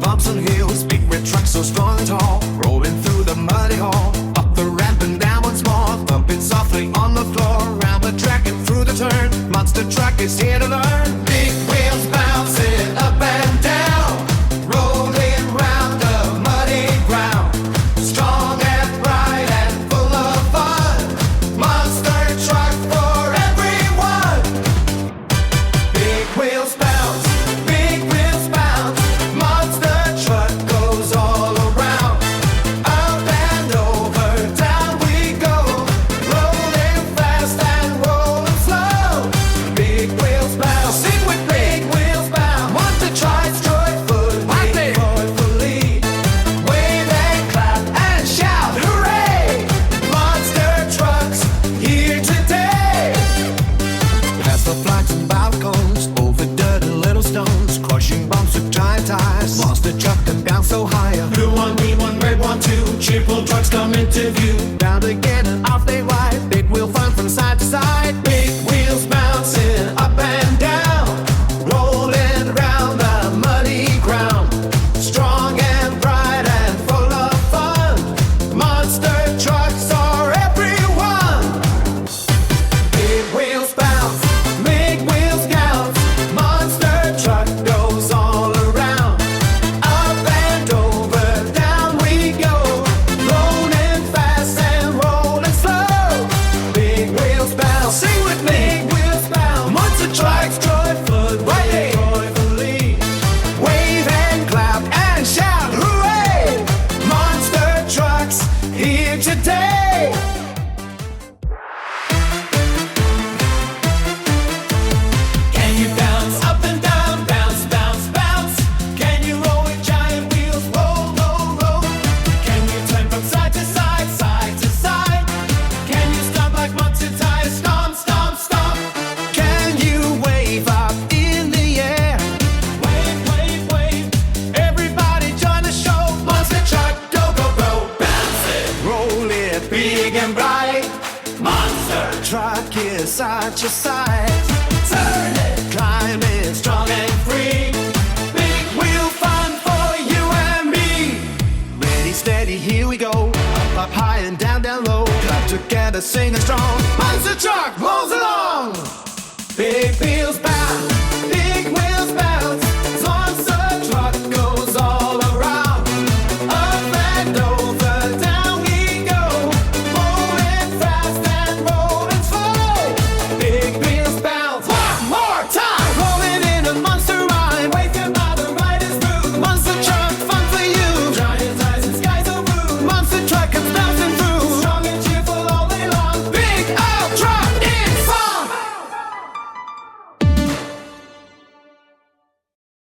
bumps and hills, big red truck so strong and tall, rolling through the muddy hall, up the ramp and down once more, thumping softly on the floor, around the track and through the turn. Monster truck is here to learn. Big wheels bouncing up and down, rolling round the muddy ground, strong and bright and full of fun. Monster truck for everyone. Big wheels bounce, big wheels bounce. Monster truck goes all around, up and over, down we go, rolling fast and rolling slow. Big wheels bounce, sing with me. Big wheels bounce. Monster trucks joyfully, joyfully, wave and clap and shout, hooray! Monster trucks here today. Past the flags and balconies, over dirt and little stones, crushing bumps with giant tires. Monster truck can bounce so higher. Blue one, green one, red one, two. Cheerful trucks come into view. Down again and off they ride. Big wheel fun from side to side. Big wheels bouncing up and down, rolling round the muddy ground, strong and bright and full of fun. Monster trucks are everyone. Big wheels bounce, big wheels count. Monster truck goes all around, up and over, down we go, rolling fast and rolling slow. Big wheels bounce, sing with me. Big wheels bounce. Monster trucks joyfully, joyfully, wave and clap and shout, hooray! Monster trucks here today. Can you bounce up and down, bounce, bounce, bounce? Can you roll with giant wheels, roll, roll, roll? Can you turn from side to side, side to side? Can you stomp like monster tires, stomp, stomp, stomp? Can you wave up in the air? Wave, wave, wave. Everybody join the show. Monster truck, go, go, go. Bounce it, roll it, big and bright. Monster truck is side to side. Turn it, climb it, strong and free. Big wheel fun for you and me. Ready, steady, here we go. Up, up high and down, down low. Clap together, sing it strong. Monster truck,